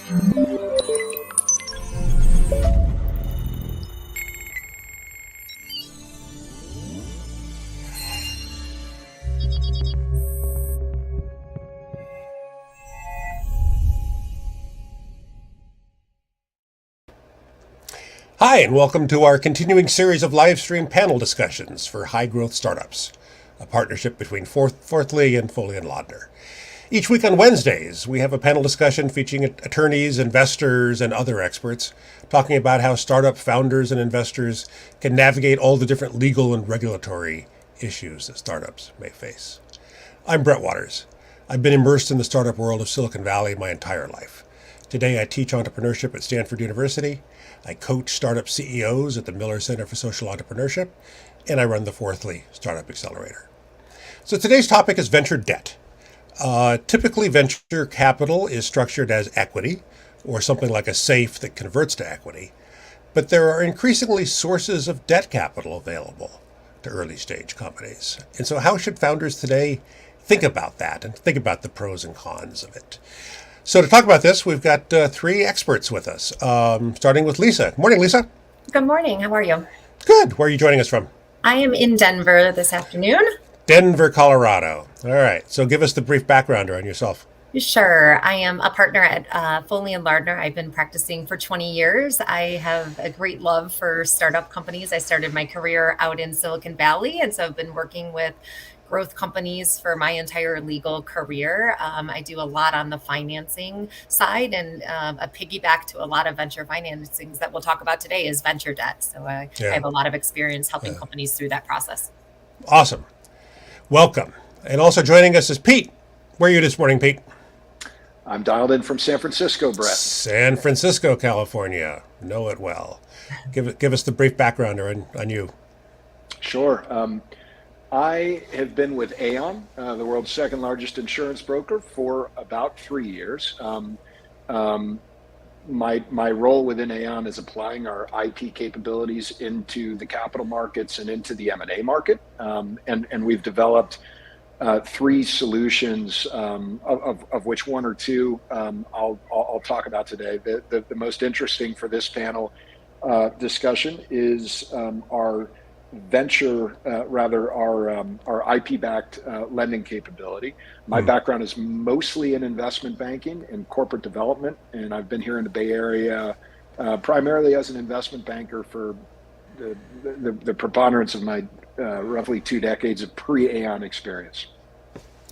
Hi, and welcome to our continuing series of live stream panel discussions for high growth startups, a partnership between Fourthly and Foley and Lardner. Each week on Wednesdays, we have a panel discussion featuring attorneys, investors, and other experts talking about how startup founders and investors can navigate all the different legal and regulatory issues that startups may face. I'm Brett Waters. I've been immersed in the startup world of Silicon Valley my entire life. Today, I teach entrepreneurship at Stanford University. I coach startup CEOs at the Miller Center for Social Entrepreneurship, and I run the Fourthly Startup Accelerator. So today's topic is venture debt. Typically, venture capital is structured as equity, or something like a SAFE that converts to equity. But there are increasingly sources of debt capital available to early stage companies. And so how should founders today think about that and think about the pros and cons of it? So to talk about this, we've got three experts with us, starting with Lisa. Morning, Lisa. Good morning. How are you? Good. Where are you joining us from? I am in Denver this afternoon. Denver, Colorado. All right. So give us the brief background on yourself. Sure. I am a partner at Foley and Lardner. I've been practicing for 20 years. I have a great love for startup companies. I started my career out in Silicon Valley, and so I've been working with growth companies for my entire legal career. I do a lot on the financing side, and a piggyback to a lot of venture financings that we'll talk about today is venture debt. So I have a lot of experience helping companies through that process. Awesome. Welcome. And also joining us is Pete. Where are you this morning, Pete? I'm dialed in from San Francisco, Brett. San Francisco, California. Know it well. Give us the brief background on you. Sure. I have been with Aon, the world's second largest insurance broker, for about 3 years. My role within Aon is applying our IP capabilities into the capital markets and into the M&A market. And we've developed three solutions, of which one or two I'll talk about today. The most interesting for this panel discussion is our our IP-backed lending capability. My background is mostly in investment banking and corporate development, and I've been here in the Bay Area primarily as an investment banker for the preponderance of my roughly 2 decades of pre-Aon experience.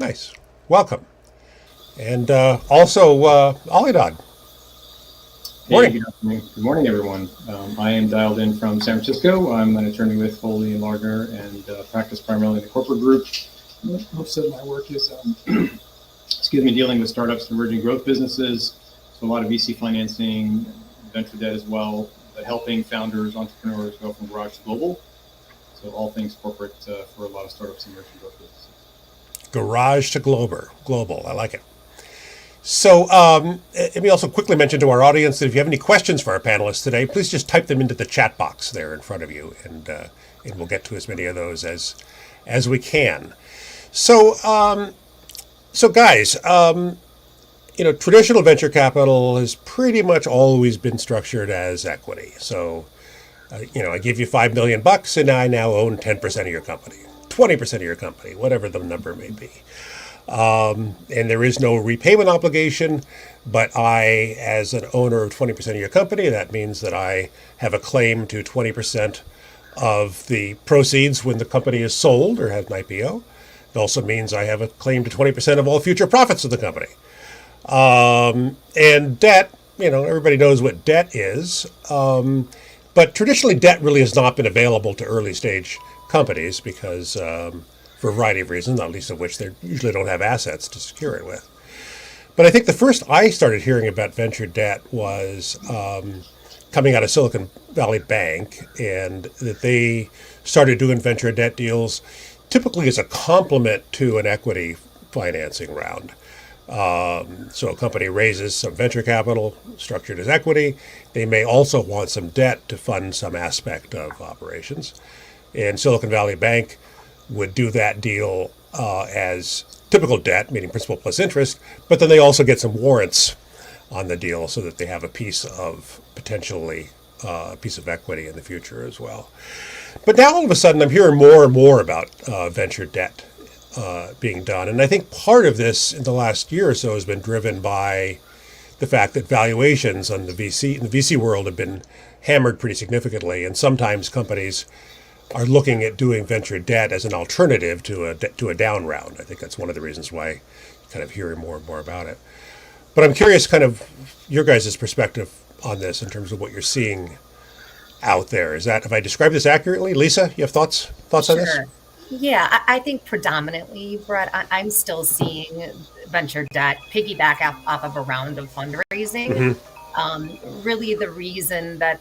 Nice. Welcome. And also Alidad. Morning. Hey, good afternoon. Good morning, everyone. I am dialed in from San Francisco. I'm an attorney with Foley and Lardner and practice primarily in the corporate group. Most of my work is, dealing with startups and emerging growth businesses. So a lot of VC financing, venture debt as well, but helping founders, entrepreneurs go from garage to global. So all things corporate for a lot of startups and emerging growth businesses. Garage to global. I like it. So let me also quickly mention to our audience that if you have any questions for our panelists today, please just type them into the chat box there in front of you, and we'll get to as many of those as we can. So guys, traditional venture capital has pretty much always been structured as equity. So, I give you $5 million, and I now own 10% of your company, 20% of your company, whatever the number may be. And there is no repayment obligation, but I, as an owner of 20% of your company, that means that I have a claim to 20% of the proceeds when the company is sold or has an IPO. It also means I have a claim to 20% of all future profits of the company. And debt, everybody knows what debt is, but traditionally debt really has not been available to early stage companies because for a variety of reasons, not least of which they usually don't have assets to secure it with. But I think the first I started hearing about venture debt was coming out of Silicon Valley Bank, and that they started doing venture debt deals typically as a complement to an equity financing round. So a company raises some venture capital structured as equity. They may also want some debt to fund some aspect of operations. And Silicon Valley Bank would do that deal as typical debt, meaning principal plus interest, but then they also get some warrants on the deal so that they have a piece of potentially a piece of equity in the future as well. But now all of a sudden I'm hearing more and more about venture debt being done. And I think part of this in the last year or so has been driven by the fact that valuations on the VC world have been hammered pretty significantly. And sometimes companies are looking at doing venture debt as an alternative to a down round. I think that's one of the reasons why you're kind of hearing more and more about it. But I'm curious kind of your guys' perspective on this in terms of what you're seeing out there. Have I described this accurately? Lisa, you have thoughts on this? Sure. Yeah, I think predominantly, Brett, I'm still seeing venture debt piggyback off of a round of fundraising. Really, the reason that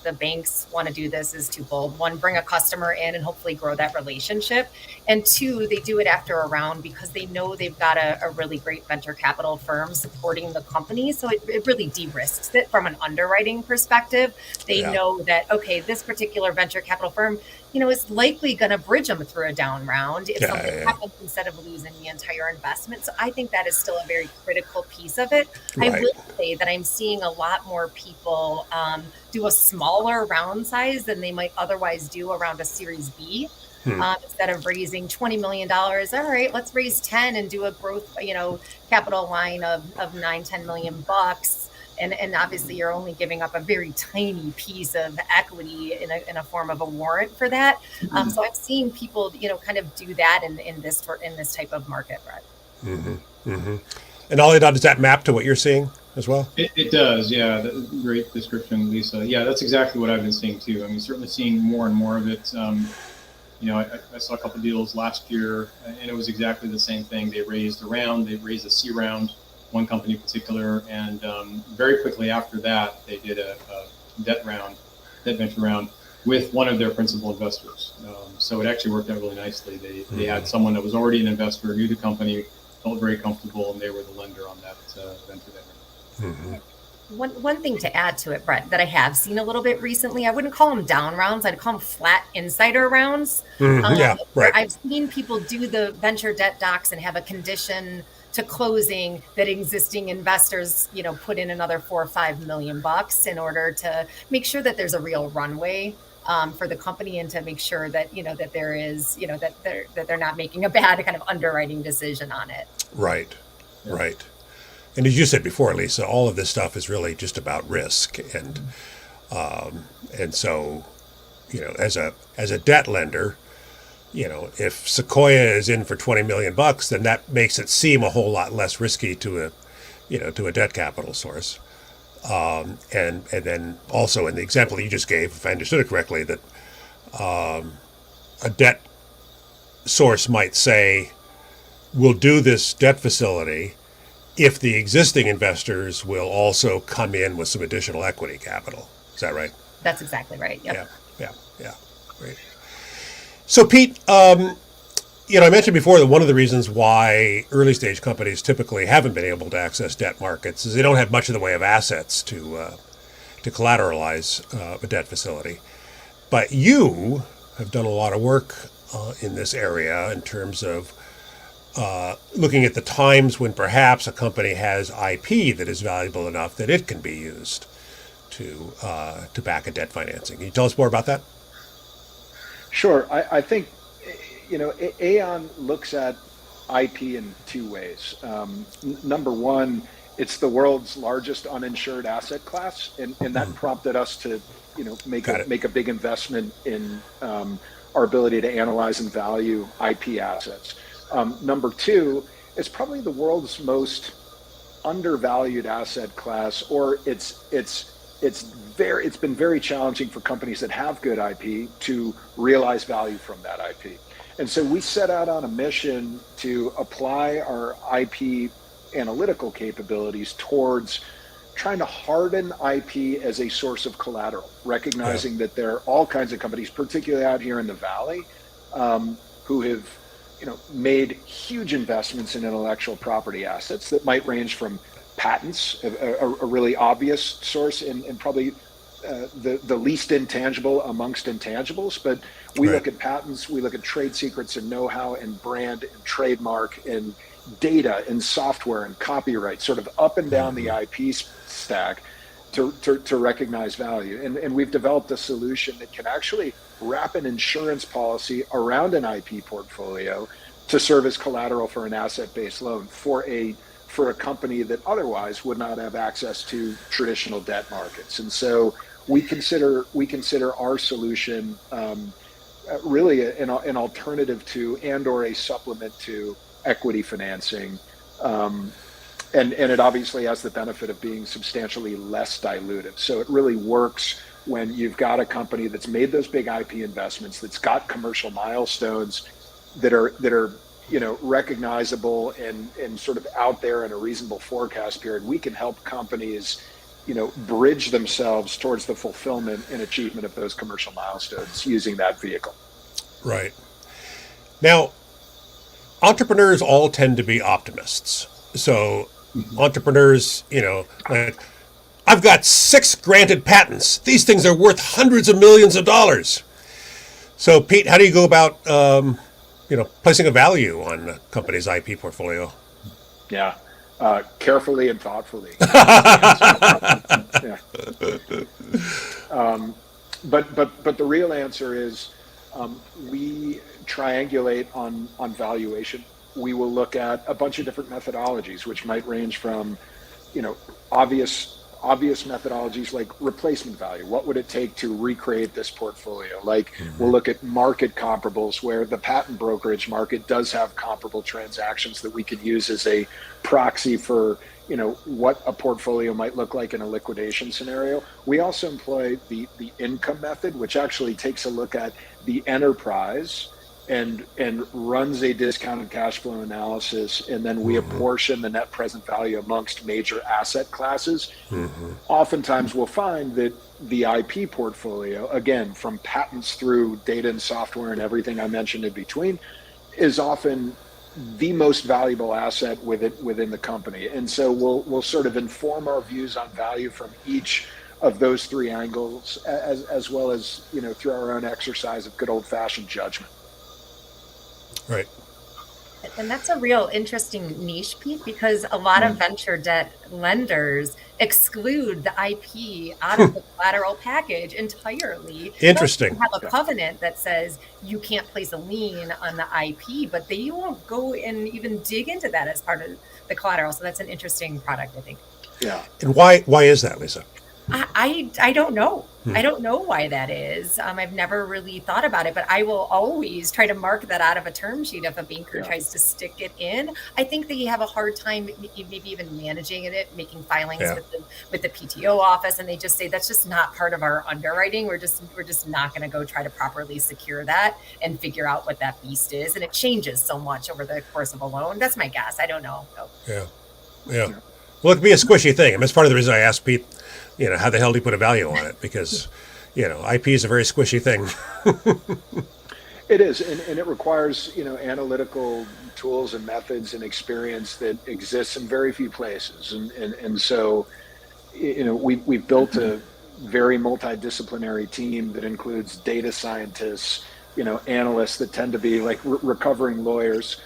the banks want to do this is twofold. One, bring a customer in and hopefully grow that relationship. And two, they do it after a round because they know they've got a really great venture capital firm supporting the company. So it really de-risks it from an underwriting perspective. They know that, okay, this particular venture capital firm, is likely going to bridge them through a down round if something happens instead of losing the entire investment. So I think that is still a very critical piece of it. Right. I will say that I'm seeing a lot more people do a smaller round size than they might otherwise do around a Series B. Instead of raising $20 million, all right, let's raise 10 and do a growth, capital line of 9-10 million bucks. And obviously you're only giving up a very tiny piece of equity in a form of a warrant for that. So I'm seeing people, kind of do that in this type of market, Brett. And Ollie, does that map to what you're seeing as well? It does, yeah. Great description, Lisa. Yeah, that's exactly what I've been seeing too. I mean, certainly seeing more and more of it. I saw a couple of deals last year, and it was exactly the same thing. They raised a C round, one company in particular, and very quickly after that, they did a debt venture round with one of their principal investors. So it actually worked out really nicely. They had someone that was already an investor, knew the company, felt very comfortable, and they were the lender on that venture debt round. One thing to add to it, Brett, that I have seen a little bit recently, I wouldn't call them down rounds. I'd call them flat insider rounds. I've seen people do the venture debt docs and have a condition to closing that existing investors, put in another $4 or $5 million bucks in order to make sure that there's a real runway for the company and to make sure that, that there is, that they're not making a bad kind of underwriting decision on it. Right. And as you said before, Lisa, all of this stuff is really just about risk, and so, as a debt lender, if Sequoia is in for $20 million bucks, then that makes it seem a whole lot less risky to a debt capital source, and then also in the example you just gave, if I understood it correctly, that a debt source might say, "We'll do this debt facility if the existing investors will also come in with some additional equity capital." Is that right? That's exactly right. Yep. Yeah. Great. So Pete, I mentioned before that one of the reasons why early stage companies typically haven't been able to access debt markets is they don't have much in the way of assets to collateralize a debt facility. But you have done a lot of work in this area in terms of looking at the times when perhaps a company has IP that is valuable enough that it can be used to back a debt financing. Can you tell us more about that? Sure. I think, Aon looks at IP in two ways. Number one, it's the world's largest uninsured asset class, and that prompted us to, make a big investment in our ability to analyze and value IP assets. Number two, it's probably the world's most undervalued asset class, or it's been very challenging for companies that have good IP to realize value from that IP. And so we set out on a mission to apply our IP analytical capabilities towards trying to harden IP as a source of collateral, recognizing that there are all kinds of companies, particularly out here in the Valley, who have made huge investments in intellectual property assets that might range from patents, a really obvious source, and probably the least intangible amongst intangibles. But we look at patents, we look at trade secrets and know-how and brand and trademark and data and software and copyright sort of up and down the IP stack to recognize value. And we've developed a solution that can actually wrap an insurance policy around an IP portfolio to serve as collateral for an asset-based loan for a company that otherwise would not have access to traditional debt markets. And so we consider our solution really an alternative to and or a supplement to equity financing. And it obviously has the benefit of being substantially less dilutive. So it really works when you've got a company that's made those big IP investments, that's got commercial milestones that are recognizable and sort of out there in a reasonable forecast period. We can help companies bridge themselves towards the fulfillment and achievement of those commercial milestones using that vehicle. Right. Now, entrepreneurs all tend to be optimists. So entrepreneurs, like, I've got 6 granted patents. These things are worth hundreds of millions of dollars. So, Pete, how do you go about, placing a value on a company's IP portfolio? Yeah, carefully and thoughtfully. Yeah. But the real answer is we triangulate on valuation. We will look at a bunch of different methodologies, which might range from, obvious methodologies like replacement value. What would it take to recreate this portfolio? Like, we'll look at market comparables where the patent brokerage market does have comparable transactions that we could use as a proxy for, what a portfolio might look like in a liquidation scenario. We also employ the income method, which actually takes a look at the enterprise and runs a discounted cash flow analysis, and then we apportion the net present value amongst major asset classes. Oftentimes we'll find that the IP portfolio, again, from patents through data and software and everything I mentioned in between, is often the most valuable asset within the company. And so we'll sort of inform our views on value from each of those 3 angles, as well as, through our own exercise of good old-fashioned judgment. Right. And that's a real interesting niche, Pete, because a lot of venture debt lenders exclude the IP out of the collateral package entirely. Interesting. They have a covenant that says you can't place a lien on the IP, but they won't go and even dig into that as part of the collateral. So that's an interesting product, I think. Yeah. And why is that, Lisa? I don't know. I don't know why that is. I've never really thought about it, but I will always try to mark that out of a term sheet if a banker tries to stick it in. I think they have a hard time maybe even managing it, making filings with the PTO office, and they just say that's just not part of our underwriting. We're just not going to go try to properly secure that and figure out what that beast is, and it changes so much over the course of a loan. That's my guess. I don't know. Yeah. Well, it could be a squishy thing. I mean, it's part of the reason I asked Pete, how the hell do you put a value on it? Because, IP is a very squishy thing. It is, and it requires, analytical tools and methods and experience that exists in very few places. And so, we've built a very multidisciplinary team that includes data scientists, analysts that tend to be like recovering lawyers.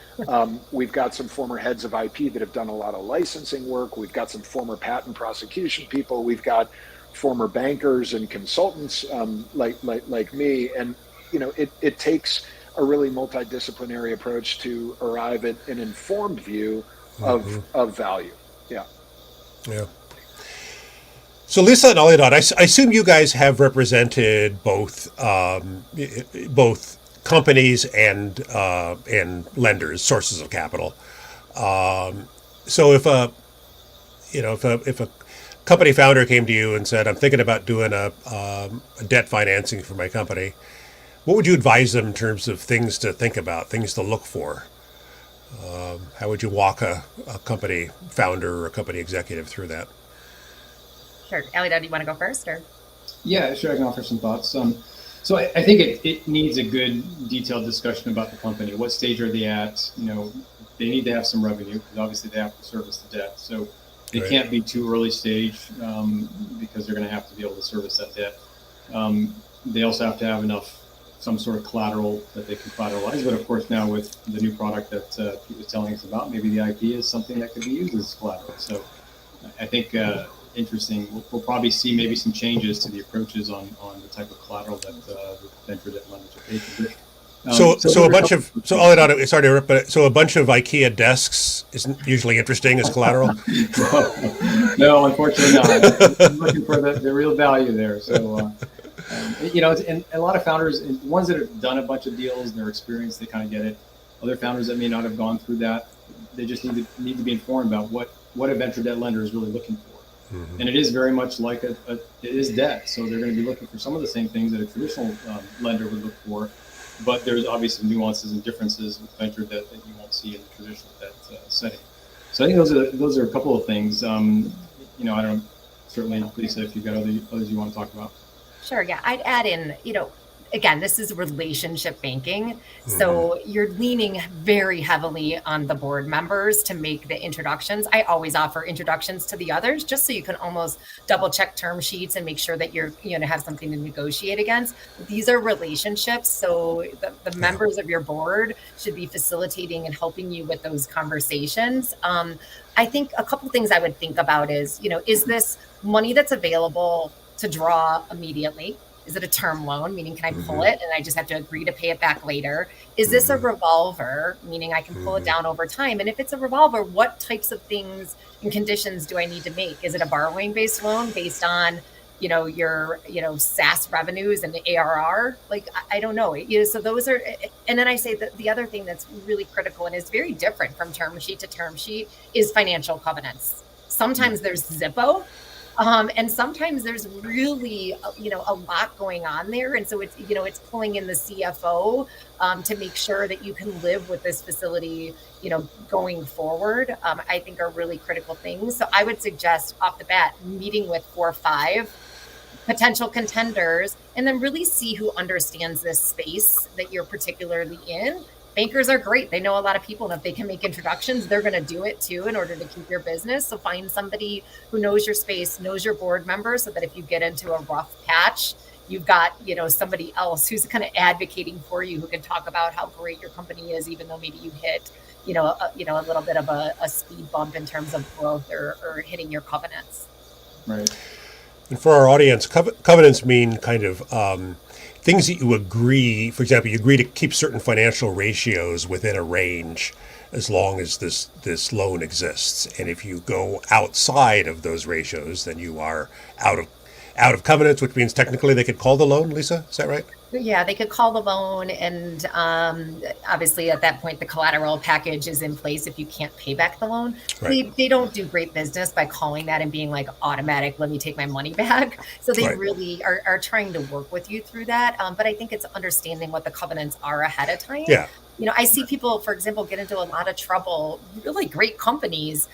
We've got some former heads of IP that have done a lot of licensing work. We've got some former patent prosecution people. We've got former bankers and consultants like me. And, it takes a really multidisciplinary approach to arrive at an informed view of value. Yeah. Yeah. So Lisa and Alidad, I assume you guys have represented both companies and lenders, sources of capital. So if a company founder came to you and said, "I'm thinking about doing a debt financing for my company," what would you advise them in terms of things to think about, things to look for? How would you walk a company founder or a company executive through that? Sure. Alidad, do you want to go first? Or? Yeah, sure. I can offer some thoughts. So I think it needs a good detailed discussion about the company. What stage are they at? They need to have some revenue because obviously they have to service the debt. So they can't be too early stage because they're going to have to be able to service that debt. They also have to have enough some sort of collateral that they can collateralize. But of course, now with the new product that Pete was telling us about, maybe the IP is something that could be used as collateral. So I think interesting. We'll probably see maybe some changes to the approaches on the type of collateral that the venture debt lenders are taking. But, I'll add on. Sorry to interrupt, but so a bunch of IKEA desks isn't usually interesting as collateral. No, unfortunately not. I'm looking for the real value there. So, and a lot of founders, ones that have done a bunch of deals, they're experienced, they kind of get it. Other founders that may not have gone through that, they just need to be informed about what a venture debt lender is really looking for. Mm-hmm. And it is very much like it is debt. So they're going to be looking for some of the same things that a traditional lender would look for. But there's obviously nuances and differences with venture debt that you won't see in the traditional debt setting. So I think those are a couple of things. I don't certainly, Lisa, if you've got others you want to talk about. Sure. Yeah, I'd add in, again, this is relationship banking. Mm-hmm. So you're leaning very heavily on the board members to make the introductions. I always offer introductions to the others just so you can almost double check term sheets and make sure that you're, have something to negotiate against. These are relationships. So the members of your board should be facilitating and helping you with those conversations. I think a couple things I would think about is this money that's available to draw immediately? Is it a term loan, meaning can I pull it and I just have to agree to pay it back later? Is this a revolver, meaning I can pull it down over time? And if it's a revolver, what types of things and conditions do I need to make? Is it a borrowing-based loan based on, your, SaaS revenues and the ARR? I don't know. So those are, and then I say that the other thing that's really critical and is very different from term sheet to term sheet is financial covenants. Sometimes there's Zippo. And sometimes there's really, a lot going on there. And so it's pulling in the CFO to make sure that you can live with this facility, going forward, I think are really critical things. So I would suggest off the bat, meeting with 4 or 5 potential contenders and then really see who understands this space that you're particularly in. Bankers are great. They know a lot of people, and if they can make introductions, they're going to do it too in order to keep your business. So find somebody who knows your space, knows your board members, so that if you get into a rough patch, you've got, somebody else who's kind of advocating for you, who can talk about how great your company is, even though maybe you hit, a little bit of a speed bump in terms of growth or hitting your covenants. Right. And for our audience, covenants mean kind of things that you agree. For example, you agree to keep certain financial ratios within a range as long as this loan exists. And if you go outside of those ratios, then you are out of covenants, which means technically they could call the loan. Lisa, is that right? Yeah, they could call the loan, and obviously at that point the collateral package is in place if you can't pay back the loan. Right. They don't do great business by calling that and being like automatic, let me take my money back. So they really are trying to work with you through that. But I think it's understanding what the covenants are ahead of time. Yeah. I see people, for example, get into a lot of trouble, really great companies.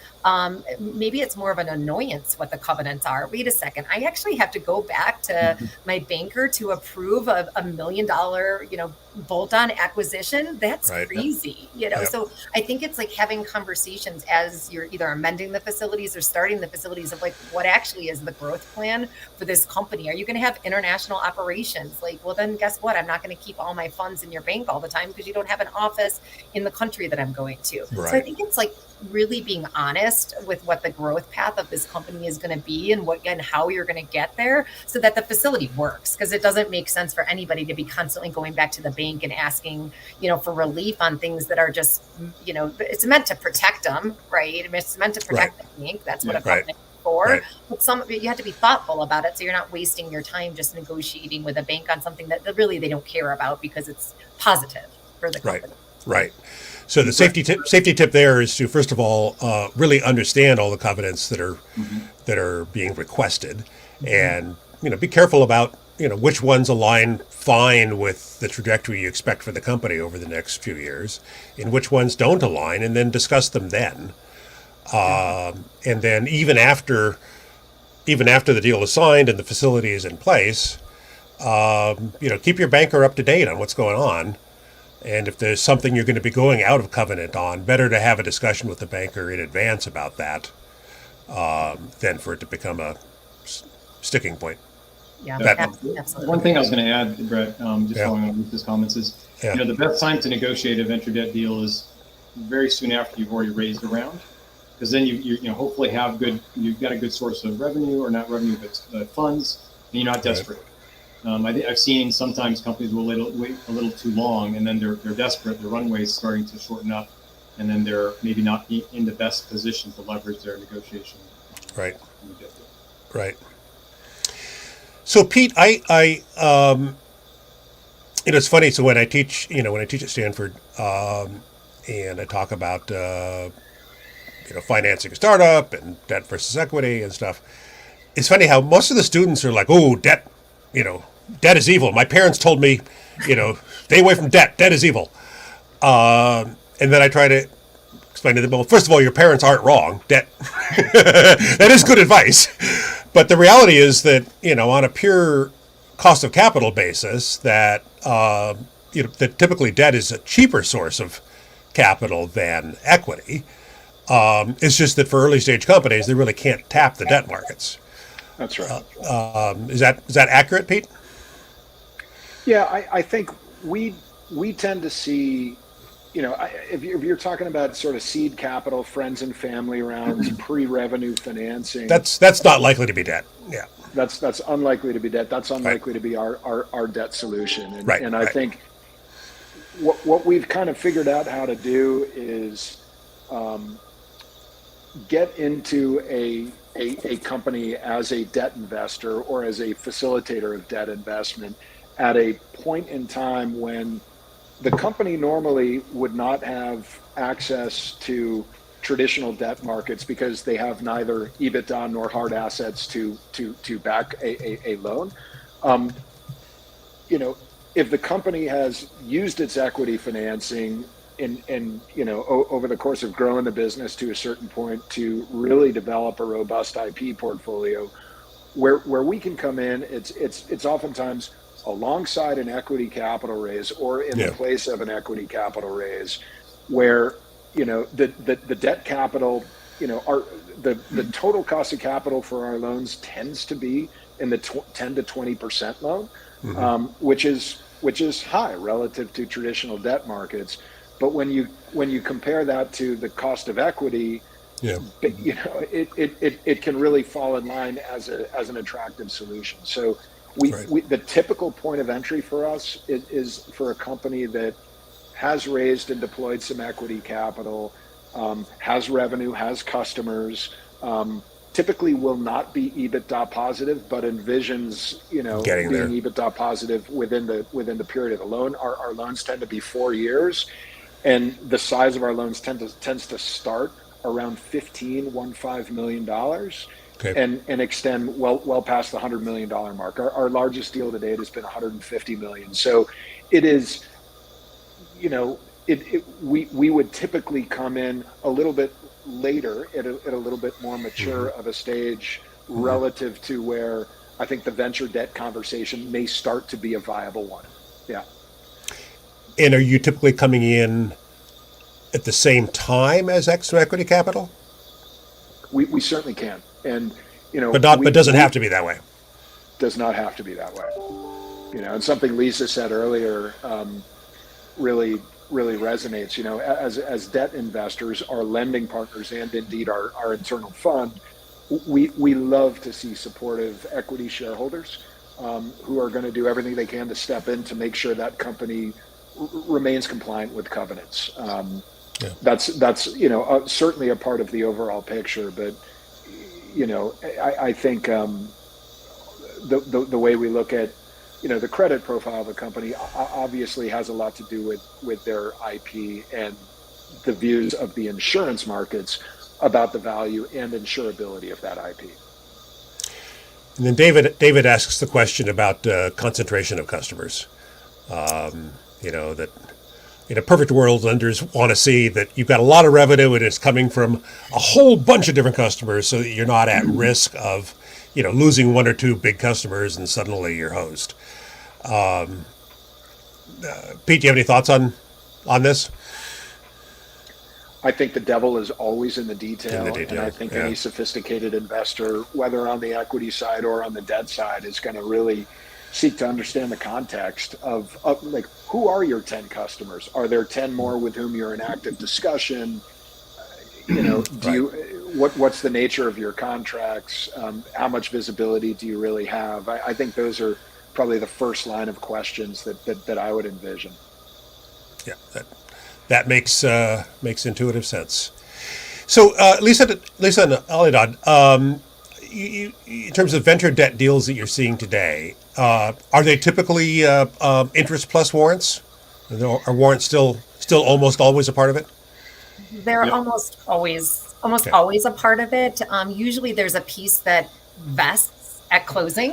Maybe it's more of an annoyance what the covenants are. Wait a second. I actually have to go back to my banker to approve a $1 million, bolt-on acquisition. That's crazy, So I think it's like having conversations as you're either amending the facilities or starting the facilities of what actually is the growth plan for this company. Are you going to have international operations? Well, then guess what? I'm not going to keep all my funds in your bank all the time because you don't have an office in the country that I'm going to. Right. So I think it's really being honest with what the growth path of this company is going to be and how you're going to get there so that the facility works, because it doesn't make sense for anybody to be constantly going back to the bank and asking, for relief on things that are just, it's meant to protect them, right? It's meant to protect the bank. That's what a company is for. Right. But some of it, you have to be thoughtful about it so you're not wasting your time just negotiating with a bank on something that really they don't care about because it's positive for the company. Right. So the safety tip there is to, first of all, really understand all the covenants that are being requested, and be careful about which ones align fine with the trajectory you expect for the company over the next few years, and which ones don't align, and then discuss them then. And then even after the deal is signed and the facility is in place, keep your banker up to date on what's going on. And if there's something you're going to be going out of covenant on, better to have a discussion with the banker in advance about that than for it to become a sticking point. Yeah, That- absolutely. One thing I was going to add, Brett, just Yeah. following on Lisa's comments is, Yeah. the best time to negotiate a venture debt deal is very soon after you've already raised a round, because then you hopefully you've got a good source of revenue, or not revenue, but funds, and you're not desperate. I've seen sometimes companies will wait a little too long, and then they're desperate. Their runway is starting to shorten up, and then they're maybe not in the best position to leverage their negotiation. Right. Right. So Pete, it's funny. So when I teach at Stanford, and I talk about, financing a startup and debt versus equity and stuff, it's funny how most of the students are like, "Oh, debt, debt is evil. My parents told me, stay away from debt. Debt is evil." And then I try to explain to them, well, first of all, your parents aren't wrong. Debt, that is good advice. But the reality is that, on a pure cost of capital basis, that, that typically debt is a cheaper source of capital than equity. It's just that for early stage companies, they really can't tap the debt markets. That's right. Is that accurate, Pete? Yeah, I think we tend to see, if you're talking about sort of seed capital, friends and family rounds, pre-revenue financing. That's not likely to be debt. Yeah. That's unlikely to be debt. That's unlikely to be our debt solution. And I think what we've kind of figured out how to do is get into a company as a debt investor or as a facilitator of debt investment at a point in time when the company normally would not have access to traditional debt markets because they have neither EBITDA nor hard assets to back a loan. If the company has used its equity financing over the course of growing the business to a certain point to really develop a robust IP portfolio, where we can come in, it's oftentimes alongside an equity capital raise or in the place of an equity capital raise, where the debt capital, the total cost of capital for our loans tends to be in the 10 to 20% loan, which is high relative to traditional debt markets. But when you compare that to the cost of equity, it can really fall in line as an attractive solution. So the typical point of entry for us is for a company that has raised and deployed some equity capital, has revenue, has customers, typically will not be EBITDA positive, but envisions being EBITDA positive within the period of the loan. Our loans tend to be 4 years, and the size of our loans tends to start around $15 million. And extend well past the $100 million mark. Our largest deal to date has been $150 million. So it is, we would typically come in a little bit later at a little bit more mature of a stage relative to where I think the venture debt conversation may start to be a viable one. Yeah. And are you typically coming in at the same time as extra equity capital? We certainly can. And but doesn't have to be that way. Does not have to be that way. And something Lisa said earlier really resonates. As debt investors, our lending partners, and indeed our internal fund, we love to see supportive equity shareholders who are going to do everything they can to step in to make sure that company remains compliant with covenants. That's certainly a part of the overall picture, but I think the way we look at the credit profile of a company obviously has a lot to do with their IP and the views of the insurance markets about the value and insurability of that IP. And then David asks the question about concentration of customers. That in a perfect world, lenders want to see that you've got a lot of revenue and it's coming from a whole bunch of different customers, so that you're not at risk of losing one or two big customers and suddenly you're hosed. Pete, do you have any thoughts on this? I think the devil is always in the detail, and I think yeah. any sophisticated investor, whether on the equity side or on the debt side, is going to really seek to understand the context of like, who are your 10 customers? Are there 10 more with whom you're in active discussion? You know, do you what's the nature of your contracts? How much visibility do you really have? I think those are probably the first line of questions that I would envision. Yeah, that makes intuitive sense. So, Lisa and Alidad, you, in terms of venture debt deals that you're seeing today, are they typically interest plus warrants? Are warrants still almost always a part of it? They're Yep. almost always Okay. a part of it. Usually there's a piece that vests at closing.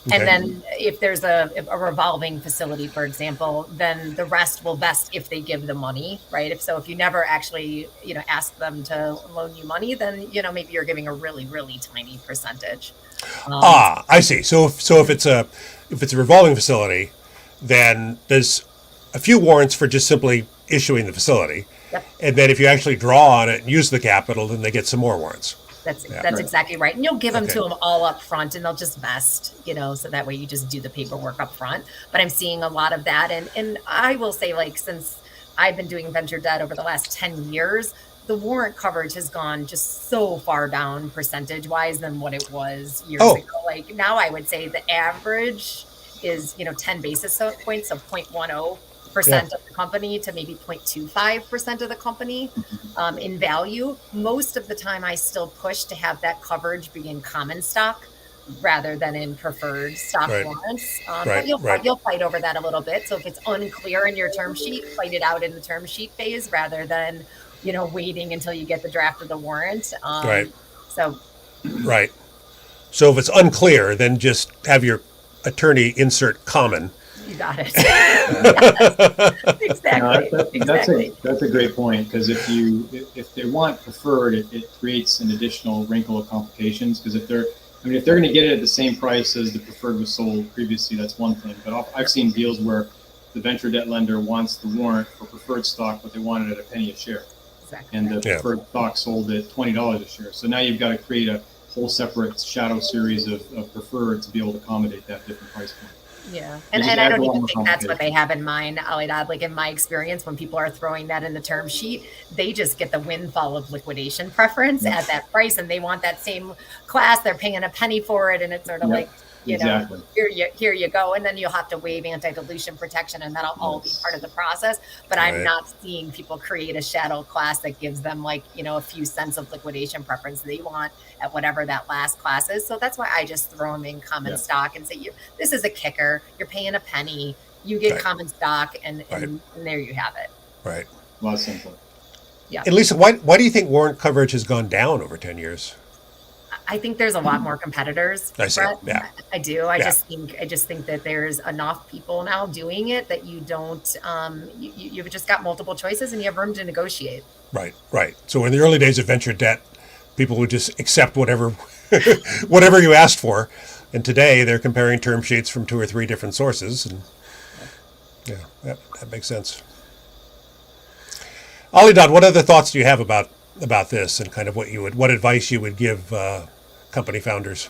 Okay. And then if there's a revolving facility, for example, then the rest will vest if they give the money, right? If you never actually, ask them to loan you money, then, maybe you're giving a really, really tiny percentage. I see. So if it's a revolving facility, then there's a few warrants for just simply issuing the facility. Yep. And then if you actually draw on it and use the capital, then they get some more warrants. That's Right. exactly right. And you'll give them Okay. to them all up front and they'll just vest, so that way you just do the paperwork up front. But I'm seeing a lot of that. And I will say, like, since I've been doing venture debt over the last 10 years, the warrant coverage has gone just so far down percentage wise than what it was years Oh. ago. Like now I would say the average is, 10 basis points, so 0.10% of the company to maybe 0.25% of the company in value. Most of the time I still push to have that coverage be in common stock rather than in preferred stock Right. warrants. Right, But right. you'll fight over that a little bit. So if it's unclear in your term sheet, fight it out in the term sheet phase rather than, waiting until you get the draft of the warrant. Right. So Right. So if it's unclear, then just have your attorney insert common. you got it. Yes, exactly. No, Exactly. that's a great point, because if they want preferred, it creates an additional wrinkle of complications. Because if they're going to get it at the same price as the preferred was sold previously, that's one thing. But I've seen deals where the venture debt lender wants the warrant for preferred stock, but they want it at a penny a share, Exactly. and the Yeah. preferred stock sold at $20 a share. So now you've got to create a whole separate shadow series of preferred to be able to accommodate that different price point. Yeah. It And just I adds don't a lot even more think that's what they complication. have in mind, Alidad. Like in my experience, when people are throwing that in the term sheet, they just get the windfall of liquidation preference at that price, and they want that same class. They're paying a penny for it, and it's sort of Yep. like, Exactly. here you go. And then you'll have to waive anti-dilution protection, and that'll all be Yes. part of the process. But Right. I'm not seeing people create a shadow class that gives them like, a few cents of liquidation preference they want at whatever that last class is. So that's why I just throw them in common Yeah. stock and say, this is a kicker. You're paying a penny. You get Right. common stock, and Right. there you have it. Right. A lot simpler. And Lisa, why do you think warrant coverage has gone down over 10 years? I think there's a lot more competitors. I see. Brett. Yeah. I do. I Yeah. just think that there's enough people now doing it that you don't. You've just got multiple choices, and you have room to negotiate. Right. Right. So in the early days of venture debt, people would just accept whatever whatever you asked for. And today they're comparing term sheets from 2 or 3 different sources. And yeah, that makes sense. Alidad, what other thoughts do you have about this and kind of what advice you would give company founders?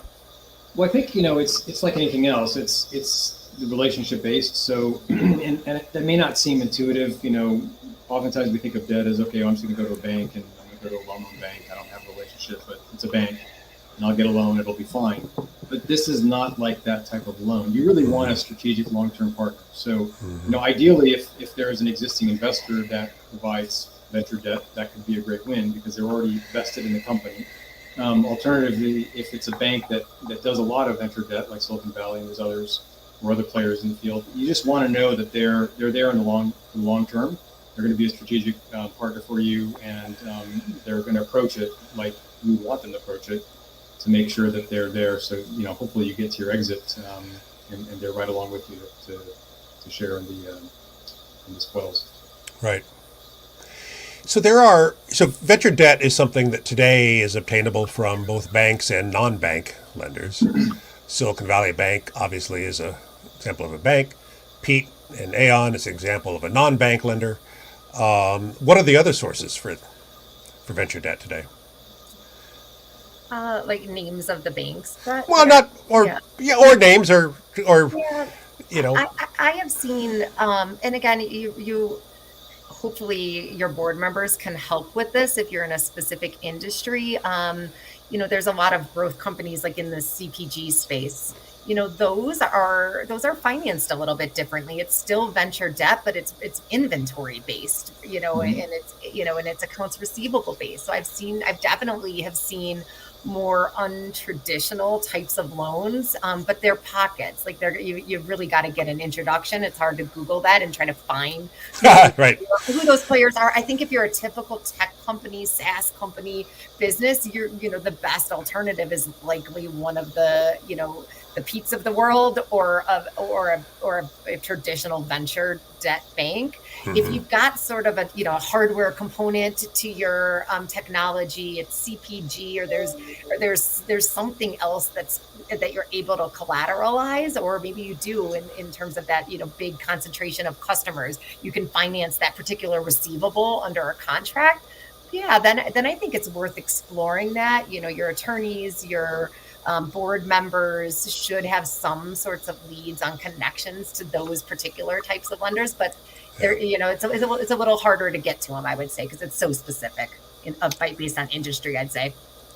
Well, I think it's like anything else. It's relationship based. So, and that may not seem intuitive. Oftentimes we think of debt as, okay, I'm just going to go to a bank and I'm going to go to a loan bank. I don't have a relationship, but it's a bank, and I'll get a loan. It'll be fine. But this is not like that type of loan. You really want a strategic long-term partner. So, ideally, if there is an existing investor that provides venture debt, that could be a great win because they're already vested in the company. Alternatively, if it's a bank that does a lot of venture debt, like Silicon Valley and there's others or other players in the field, you just want to know that they're there in the long term. They're going to be a strategic partner for you, and they're going to approach it like you want them to approach it to make sure that they're there. So hopefully you get to your exit, and they're right along with you to share in the spoils. Right. So venture debt is something that today is obtainable from both banks and non-bank lenders. Silicon Valley Bank obviously is an example of a bank. Pete and Aon is an example of a non-bank lender. What are the other sources for for venture debt today? Like names of the banks, but Well, yeah, not or yeah. or names or Yeah, you know. I have seen, and again, you hopefully your board members can help with this if you're in a specific industry. There's a lot of growth companies like in the CPG space. Those are financed a little bit differently. It's still venture debt, but it's inventory based, and it's accounts receivable based. So I've definitely have seen more untraditional types of loans, but they're pockets. Like you've really got to get an introduction. It's hard to Google that and try to find Right. who those players are. I think if you're a typical tech company, SaaS company business, the best alternative is likely one of the Pete's of the world or a traditional venture debt bank. If you've got sort of a hardware component to your technology, it's CPG, or there's something else that you're able to collateralize, or maybe you do in terms of that big concentration of customers, you can finance that particular receivable under a contract. Yeah, then I think it's worth exploring that. Your attorneys, your board members should have some sorts of leads on connections to those particular types of lenders, but it's a little harder to get to them, I would say, because it's so specific based on industry, I'd say.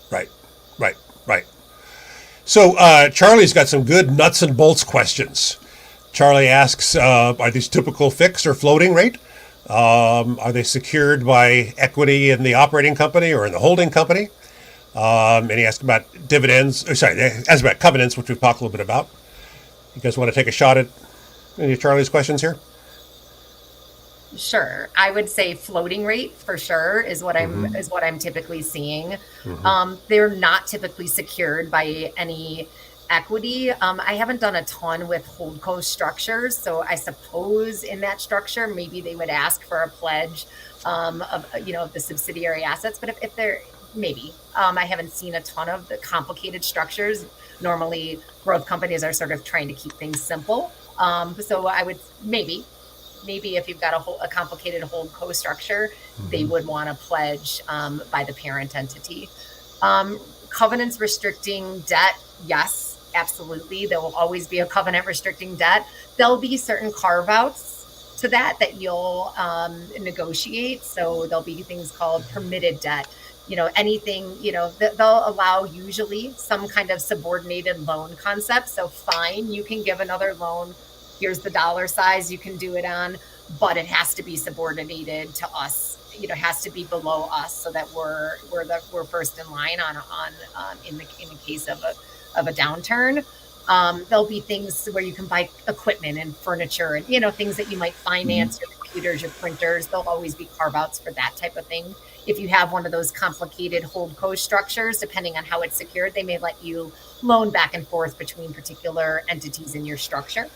Right. Right. Right. So Charlie's got some good nuts and bolts questions. Charlie asks, are these typical fixed or floating rate? Are they secured by equity in the operating company or in the holding company? And he asked about dividends. Asked about covenants, which we've talked a little bit about. You guys want to take a shot at any of Charlie's questions here? Sure, I would say floating rate for sure is what I'm typically seeing. They're not typically secured by any equity. I haven't done a ton with holdco structures, so I suppose in that structure maybe they would ask for a pledge of the subsidiary assets. But if they're maybe I haven't seen a ton of the complicated structures. Normally, growth companies are sort of trying to keep things simple. So I would maybe if you've got a complicated holdco structure, they would want to pledge by the parent entity. Covenants restricting debt, yes, absolutely. There will always be a covenant restricting debt. There'll be certain carve-outs to that you'll negotiate. So there'll be things called permitted debt. Anything, they'll allow usually some kind of subordinated loan concept. So fine, you can give another loan. Here's the dollar size you can do it on, but it has to be subordinated to us. It has to be below us so that we're first in line on in the case of a downturn. There'll be things where you can buy equipment and furniture and things that you might finance, your computers, your printers. There'll always be carve-outs for that type of thing. If you have one of those complicated holdco structures, depending on how it's secured, they may let you loan back and forth between particular entities in your structure.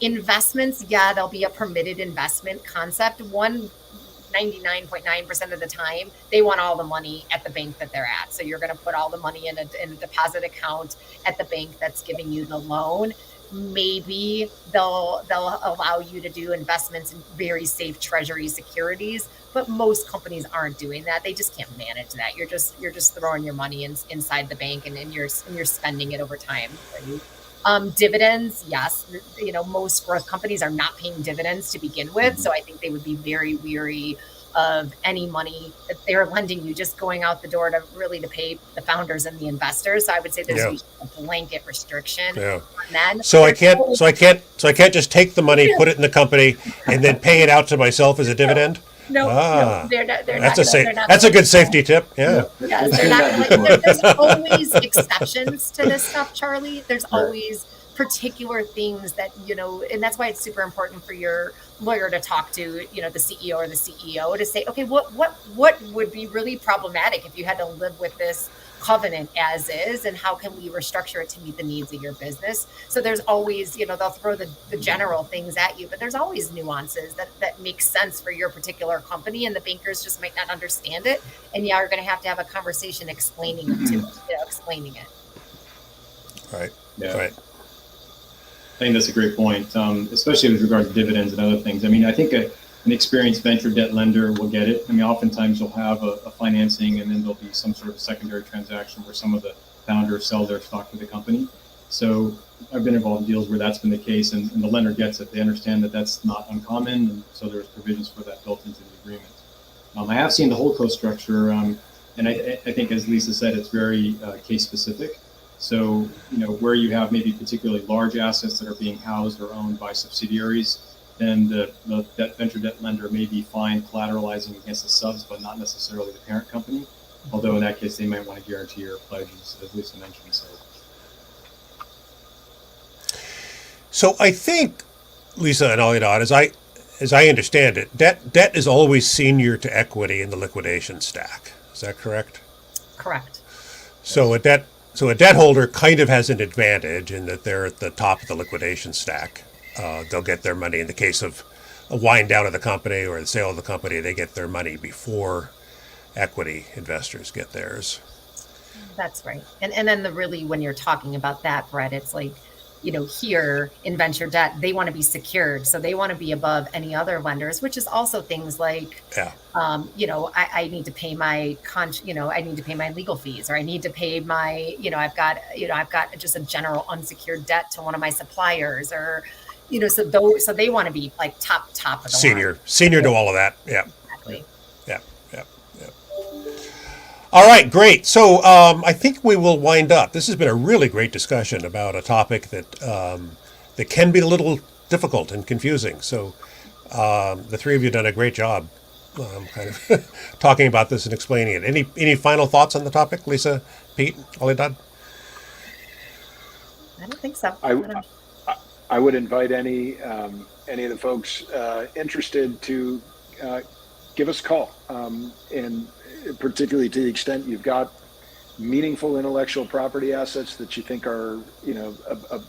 Investments, there'll be a permitted investment concept. 99.9% of the time, they want all the money at the bank that they're at. So you're going to put all the money in a deposit account at the bank that's giving you the loan. Maybe they'll allow you to do investments in very safe treasury securities, but most companies aren't doing that. They just can't manage that. You're just throwing your money inside the bank and you're spending it over time. Dividends, yes. Most growth companies are not paying dividends to begin with, so I think they would be very weary of any money that they're lending you just going out the door to pay the founders and the investors. So I would say there's a blanket restriction on that. So I can't just take the money, put it in the company, and then pay it out to myself as a dividend. No, they're not. That's a good safety tip. Yeah. Yes, they're not. There's always exceptions to this stuff, Charlie. There's always particular things that and that's why it's super important for your lawyer to talk to the CEO or the CEO to say, okay, what would be really problematic if you had to live with this covenant as is, and how can we restructure it to meet the needs of your business? So there's always, they'll throw the general things at you, but there's always nuances that make sense for your particular company, and the bankers just might not understand it, and you're going to have a conversation explaining it to explaining it. Right. Yeah. Right. I think that's a great point, especially with regard to dividends and other things. I mean, I think an experienced venture debt lender will get it. I mean, oftentimes you'll have a financing and then there'll be some sort of secondary transaction where some of the founders sell their stock to the company. So I've been involved in deals where that's been the case, and the lender gets it. They understand that that's not uncommon, and so there's provisions for that built into the agreement. I have seen the holdco structure, and I think, as Lisa said, it's very case specific. So, where you have maybe particularly large assets that are being housed or owned by subsidiaries, then that venture debt lender may be fine collateralizing against the subs, but not necessarily the parent company. Although in that case, they might want to guarantee or pledge, as Lisa mentioned. So I think, Lisa and Alidad, as I understand it, debt is always senior to equity in the liquidation stack. Is that correct? Correct. So a debt holder kind of has an advantage in that they're at the top of the liquidation stack. They'll get their money in the case of a wind down of the company or the sale of the company. They get their money before equity investors get theirs. That's right. And then when you're talking about that, Brett, it's like, here in venture debt, they want to be secured. So they want to be above any other lenders, which is also things like, I need to pay my I need to pay my legal fees, or I need to pay my, I've got just a general unsecured debt to one of my suppliers, or, so they want to be like top of the line. Senior to all of that. Yeah. Exactly. Yeah. All right, great. So I think we will wind up. This has been a really great discussion about a topic that can be a little difficult and confusing. So the three of you have done a great job kind of talking about this and explaining it. Any final thoughts on the topic, Lisa, Pete, Alidad? I don't think so. I would invite any of the folks interested to give us a call, and particularly to the extent you've got meaningful intellectual property assets that you think are,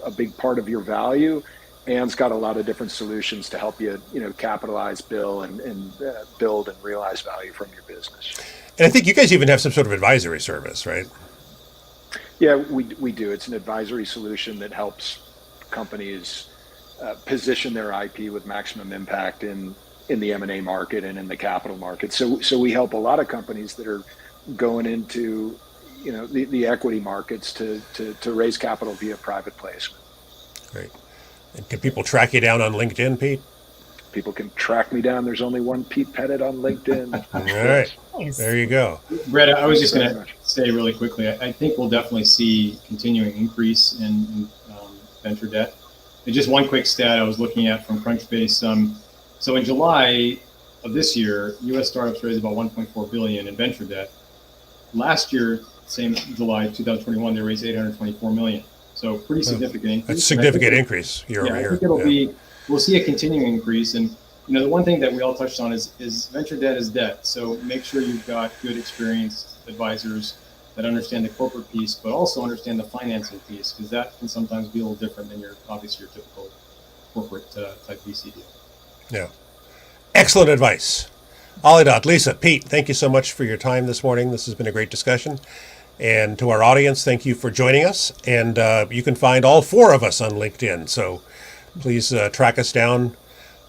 a big part of your value, and it's got a lot of different solutions to help you, capitalize, build and realize value from your business. And I think you guys even have some sort of advisory service, right? Yeah, we do. It's an advisory solution that helps companies position their IP with maximum impact in the M&A market and in the capital market. So we help a lot of companies that are going into, the equity markets to raise capital via private placement. Great. And can people track you down on LinkedIn, Pete? People can track me down. There's only one Pete Pettit on LinkedIn. All right. Nice. There you go. Brett, I was just going to say really quickly, I think we'll definitely see continuing increase in venture debt. And just one quick stat I was looking at from Crunchbase. So in July of this year, U.S. startups raised about $1.4 billion in venture debt. Last year, same July 2021, they raised $824 million. So pretty significant increase. That's a significant increase year over year. I think we'll see a continuing increase. And the one thing that we all touched on is venture debt is debt. So make sure you've got good, experienced advisors that understand the corporate piece, but also understand the financing piece, because that can sometimes be a little different than your typical corporate type VC deal. Yeah. Excellent advice. Alidad, Lisa, Pete, thank you so much for your time this morning. This has been a great discussion. And to our audience, thank you for joining us. And you can find all four of us on LinkedIn. So please track us down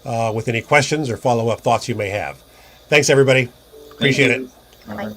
with any questions or follow-up thoughts you may have. Thanks, everybody. Appreciate it. All right.